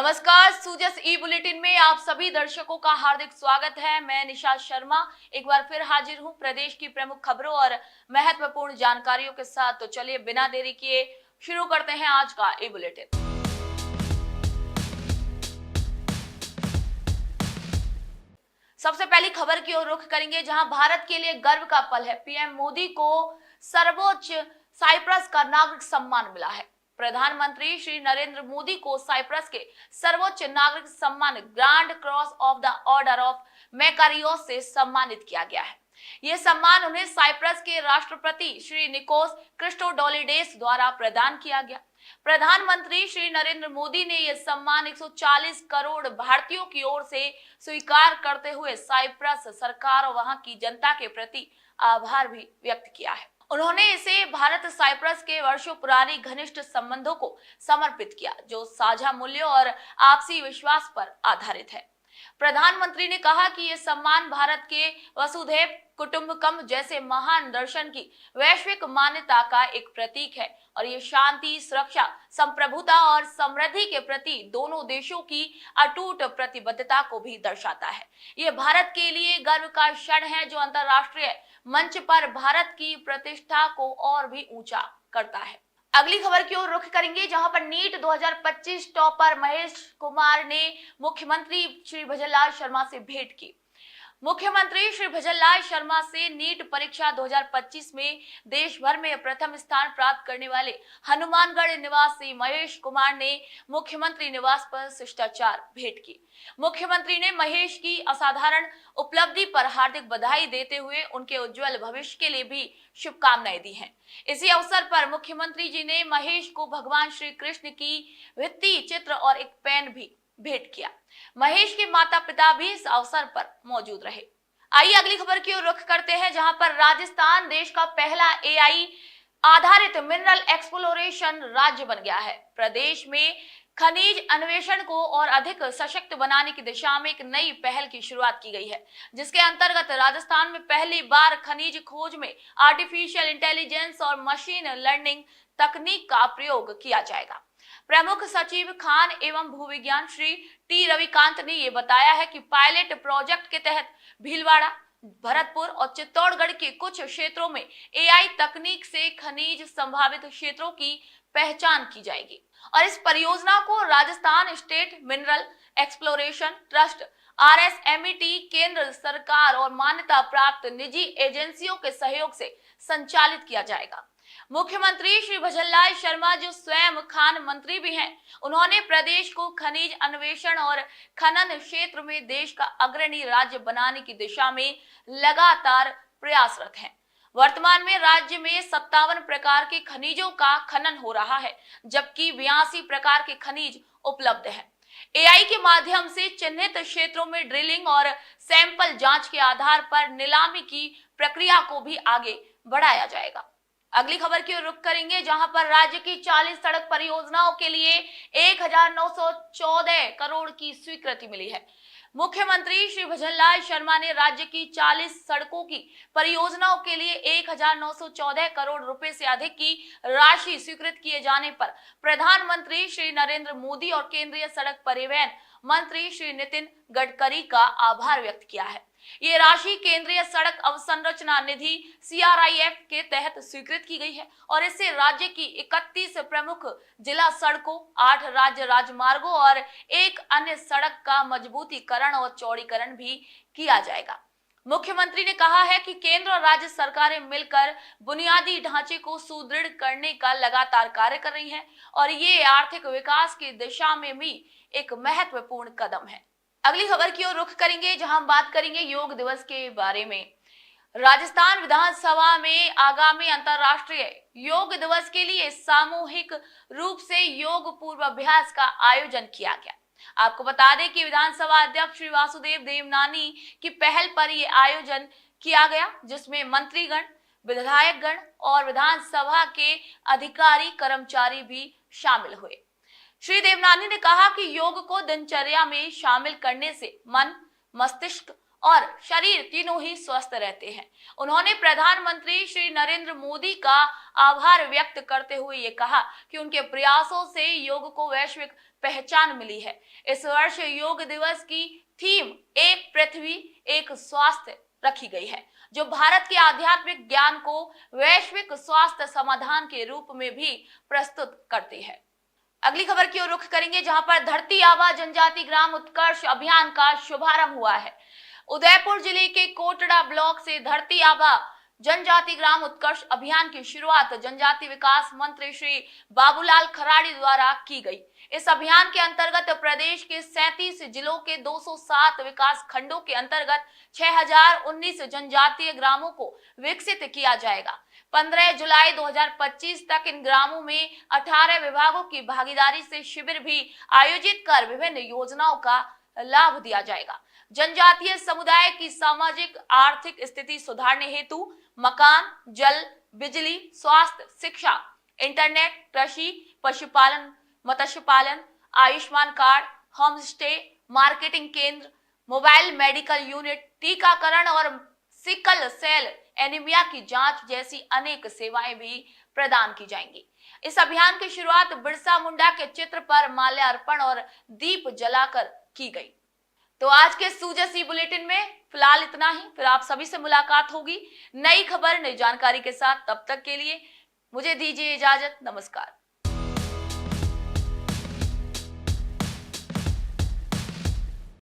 नमस्कार, सूजस ई बुलेटिन में आप सभी दर्शकों का हार्दिक स्वागत है। मैं निशा शर्मा एक बार फिर हाजिर हूं प्रदेश की प्रमुख खबरों और महत्वपूर्ण जानकारियों के साथ। तो चलिए बिना देरी किए शुरू करते हैं आज का ई बुलेटिन। सबसे पहली खबर की ओर रुख करेंगे, जहां भारत के लिए गर्व का पल है। पीएम मोदी को सर्वोच्च साइप्रस का नागरिक सम्मान मिला है। प्रधानमंत्री श्री नरेंद्र मोदी को साइप्रस के सर्वोच्च नागरिक सम्मान Grand Cross of the Order of Makarios से सम्मानित किया गया है। यह सम्मान उन्हें साइप्रस के राष्ट्रपति श्री निकोस क्रिस्टोडोलिडेस द्वारा प्रदान किया गया। प्रधानमंत्री श्री नरेंद्र मोदी ने यह सम्मान 140 करोड़ भारतीयों की ओर से स्वीकार करते हुए साइप्रस सरकार और वहां की जनता के प्रति आभार भी व्यक्त किया है। उन्होंने इसे भारत साइप्रस के वर्षों पुरानी घनिष्ठ संबंधों को समर्पित किया, जो साझा मूल्यों और आपसी विश्वास पर आधारित है। प्रधानमंत्री ने कहा कि यह सम्मान भारत के वसुधैव कुटुंबकम जैसे महान दर्शन की वैश्विक मान्यता का एक प्रतीक है और ये शांति, सुरक्षा, संप्रभुता और समृद्धि के प्रति दोनों देशों की अटूट प्रतिबद्धता को भी दर्शाता है। ये भारत के लिए गर्व का क्षण है, जो अंतर्राष्ट्रीय मंच पर भारत की प्रतिष्ठा को और भी ऊंचा करता है। अगली खबर की ओर रुख करेंगे, जहां पर नीट 2025 टॉपर महेश कुमार ने मुख्यमंत्री श्री भजनलाल शर्मा से भेंट की। मुख्यमंत्री श्री भजनलाल शर्मा से नीट परीक्षा 2025 में देश भर में प्रथम स्थान प्राप्त करने वाले हनुमानगढ़ निवासी महेश कुमार ने मुख्यमंत्री निवास पर शिष्टाचार भेंट की। मुख्यमंत्री ने महेश की असाधारण उपलब्धि पर हार्दिक बधाई देते हुए उनके उज्जवल भविष्य के लिए भी शुभकामनाएं दी हैं। इसी अवसर पर मुख्यमंत्री जी ने महेश को भगवान श्री कृष्ण की भित्ति चित्र और एक पेन भी भेंट किया। महेश के माता पिता भी इस अवसर पर मौजूद रहे। आइए अगली खबर की ओर रुख करते हैं, जहां पर राजस्थान देश का पहला एआई आधारित मिनरल एक्सप्लोरेशन राज्य बन गया है। प्रदेश में खनिज अन्वेषण को और अधिक सशक्त बनाने की दिशा में एक नई पहल की शुरुआत की गई है, जिसके अंतर्गत राजस्थान में पहली बार खनिज खोज में आर्टिफिशियल इंटेलिजेंस और मशीन लर्निंग तकनीक का प्रयोग किया जाएगा। प्रमुख सचिव खान एवं भूविज्ञान श्री टी रविकांत ने ये बताया है कि पायलट प्रोजेक्ट के तहत भीलवाड़ा, भरतपुर और चित्तौड़गढ़ के कुछ क्षेत्रों में एआई तकनीक से खनिज संभावित क्षेत्रों की पहचान की जाएगी और इस परियोजना को Rajasthan state mineral exploration trust RSMET, केंद्र सरकार और मान्यता प्राप्त निजी एजेंसियों के सहयोग से संचालित किया जाएगा। मुख्यमंत्री श्री भजनलाल शर्मा, जो स्वयं खान मंत्री भी हैं, उन्होंने प्रदेश को खनिज अन्वेषण और खनन क्षेत्र में देश का अग्रणी राज्य बनाने की दिशा में लगातार प्रयासरत हैं। वर्तमान में राज्य में 57 प्रकार के खनिजों का खनन हो रहा है, जबकि 82 प्रकार के खनिज उपलब्ध हैं। एआई के माध्यम से चिन्हित क्षेत्रों में ड्रिलिंग और सैंपल जांच के आधार पर नीलामी की प्रक्रिया को भी आगे बढ़ाया जाएगा। अगली खबर की ओर रुख करेंगे, जहां पर राज्य की 40 सड़क परियोजनाओं के लिए 1914 करोड़ की स्वीकृति मिली है। मुख्यमंत्री श्री भजनलाल शर्मा ने राज्य की 40 सड़कों की परियोजनाओं के लिए 1914 करोड़ रुपए से अधिक की राशि स्वीकृत किए जाने पर प्रधानमंत्री श्री नरेंद्र मोदी और केंद्रीय सड़क परिवहन मंत्री श्री नितिन गडकरी का आभार व्यक्त किया है। ये राशि केंद्रीय सड़क अवसंरचना निधि CRIF के तहत स्वीकृत की गई है और इससे राज्य की 31 प्रमुख जिला सड़कों, 8 राज्य राजमार्गों और एक अन्य सड़क का मजबूतीकरण और चौड़ीकरण भी किया जाएगा। मुख्यमंत्री ने कहा है कि केंद्र और राज्य सरकारें मिलकर बुनियादी ढांचे को सुदृढ़ करने का लगातार कार्य कर रही हैं और ये आर्थिक विकास की दिशा में भी एक महत्वपूर्ण कदम है। अगली खबर की ओर रुख करेंगे, जहां हम बात करेंगे योग दिवस के बारे में। राजस्थान विधानसभा में आगामी अंतर्राष्ट्रीय योग दिवस के लिए सामूहिक रूप से योग पूर्वाभ्यास का आयोजन किया गया। आपको बता दें कि विधानसभा अध्यक्ष श्री वासुदेव देवनानी की पहल पर यह आयोजन किया गया, जिसमें मंत्रीगण, विधायकगण और विधानसभा के अधिकारी कर्मचारी भी शामिल हुए। श्री देवनानी ने कहा कि योग को दिनचर्या में शामिल करने से मन, मस्तिष्क और शरीर तीनों ही स्वस्थ रहते हैं। उन्होंने प्रधानमंत्री श्री नरेंद्र मोदी का आभार व्यक्त करते हुए ये कहा कि उनके प्रयासों से योग को वैश्विक पहचान मिली है। इस वर्ष योग दिवस की थीम एक पृथ्वी एक स्वास्थ्य रखी गई है, जो भारत के आध्यात्मिक ज्ञान को वैश्विक स्वास्थ्य समाधान के रूप में भी प्रस्तुत करती है। अगली खबर की ओर रुख करेंगे, जहां पर धरती आबा जनजाति ग्राम उत्कर्ष अभियान का शुभारंभ हुआ है। उदयपुर जिले के कोटड़ा ब्लॉक से धरती आबा जनजाति ग्राम उत्कर्ष अभियान की शुरुआत जनजाति विकास मंत्री श्री बाबूलाल खराड़ी द्वारा की गई। इस अभियान के अंतर्गत प्रदेश के 37 जिलों के 207 विकास खंडों के अंतर्गत 6019 जनजातीय ग्रामों को विकसित किया जाएगा। 15 जुलाई 2025 तक इन ग्रामों में 18 विभागों की भागीदारी से शिविर भी आयोजित कर विभिन्न योजनाओं का लाभ दिया जाएगा। जनजातीय समुदाय की सामाजिक आर्थिक स्थिति सुधारने हेतु मकान, जल, बिजली, स्वास्थ्य, शिक्षा, इंटरनेट, कृषि, पशुपालन, मत्स्य पालन, Ayushman card, home stay, marketing केंद्र, मोबाइल मेडिकल यूनिट, टीकाकरण और सिकल सेल एनीमिया की जांच जैसी अनेक सेवाएं भी प्रदान की जाएंगी। इस अभियान की शुरुआत बिरसा मुंडा के चित्र पर माल्यार्पण और दीप जलाकर की गई। तो आज के सूजसी बुलेटिन में फिलहाल इतना ही। फिर आप सभी से मुलाकात होगी नई खबर, नई जानकारी के साथ। तब तक के लिए मुझे दीजिए इजाजत। नमस्कार।